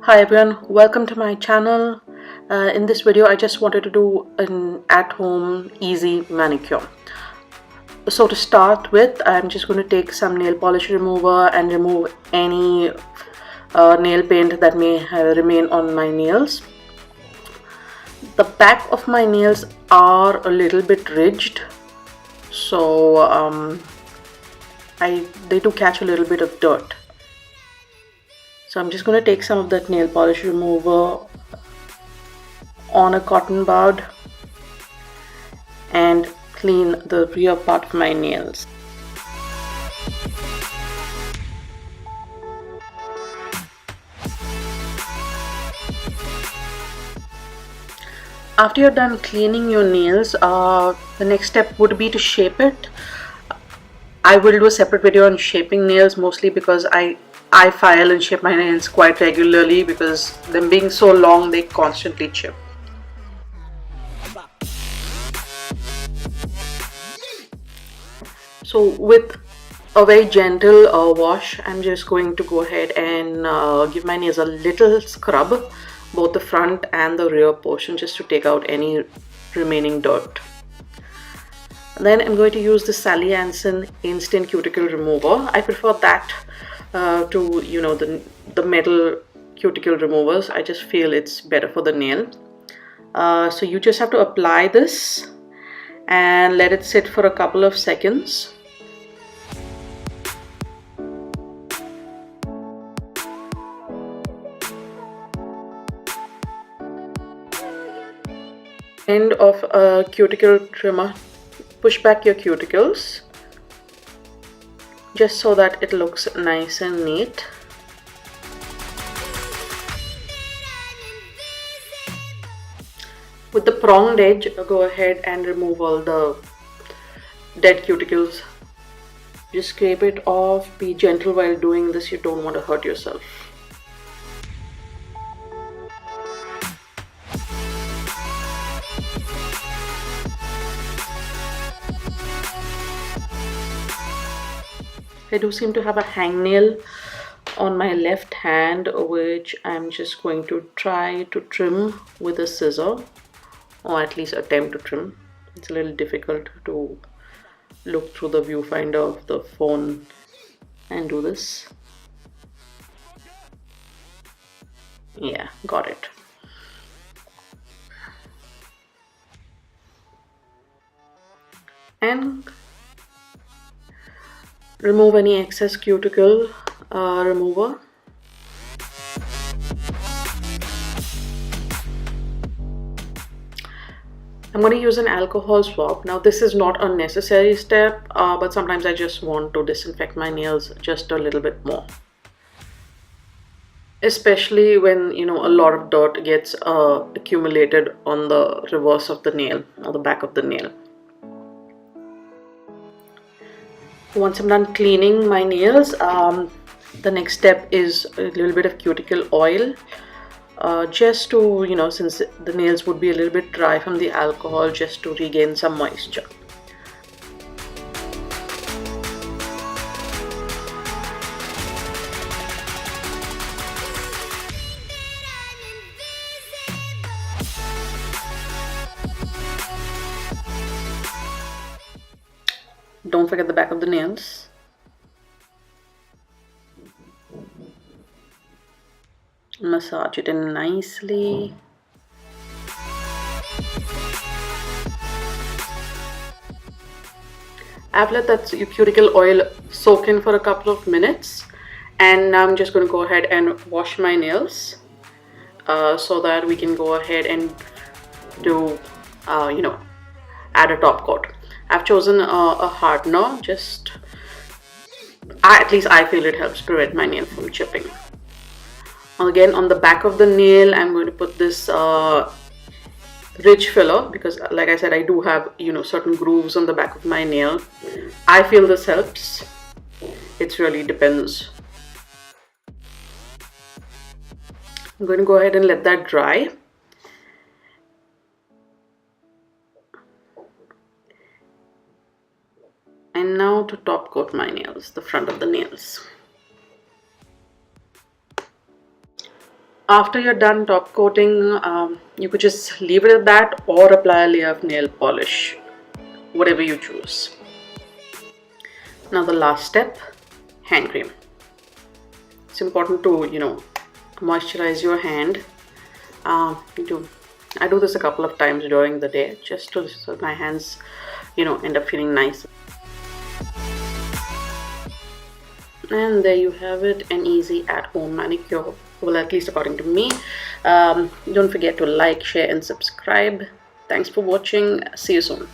Hi everyone, welcome to my channel. In this video I just wanted to do an at-home easy manicure. So to start with, I'm just going to take some nail polish remover and remove any nail paint that may remain on my nails. The back of my nails are a little bit ridged, so they do catch a little bit of dirt. So I'm just going to take some of that nail polish remover on a cotton bud and clean the rear part of my nails. After you're done cleaning your nails, the next step would be to shape it. I will do a separate video on shaping nails, mostly because I file and shape my nails quite regularly because them being so long they constantly chip. So with a very gentle wash, I'm just going to go ahead and give my nails a little scrub, both the front and the rear portion, just to take out any remaining dirt. Then I'm going to use the Hansen instant cuticle remover. I prefer that to the metal cuticle removers. I just feel it's better for the nail. So you just have to apply this and let it sit for a couple of seconds. End of a cuticle trimmer, push back your cuticles just so that it looks nice and neat. With the pronged edge, go ahead and remove all the dead cuticles. Just scrape it off. Be gentle while doing this, you don't want to hurt yourself. I do seem to have a hangnail on my left hand, which I'm just going to try to trim with a scissor, or at least attempt to trim. It's a little difficult to look through the viewfinder of the phone and do this. Yeah, got it. And remove any excess cuticle remover. I'm going to use an alcohol swab. Now this is not a necessary step, but sometimes I just want to disinfect my nails just a little bit more. Especially when a lot of dirt gets accumulated on the reverse of the nail or the back of the nail. Once I'm done cleaning my nails, the next step is a little bit of cuticle oil, just to, since the nails would be a little bit dry from the alcohol, just to regain some moisture. Don't forget the back of the nails. Massage it in nicely. I've let that cuticle oil soak in for a couple of minutes, and now I'm just going to go ahead and wash my nails so that we can go ahead and do add a top coat. I've chosen a hardener, at least I feel it helps prevent my nail from chipping. Again, on the back of the nail, I'm going to put this ridge filler because, like I said, I do have certain grooves on the back of my nail. I feel this helps. It really depends. I'm going to go ahead and let that dry. And now to top coat my nails, the front of the nails. After you're done top coating, you could just leave it at that or apply a layer of nail polish, whatever you choose. Now the last step, hand cream. It's important to, moisturize your hand. I do this a couple of times during the day just so my hands, end up feeling nice. And there you have it, an easy at-home manicure. Well, at least according to me. Don't forget to like, share, and subscribe. Thanks for watching. See you soon.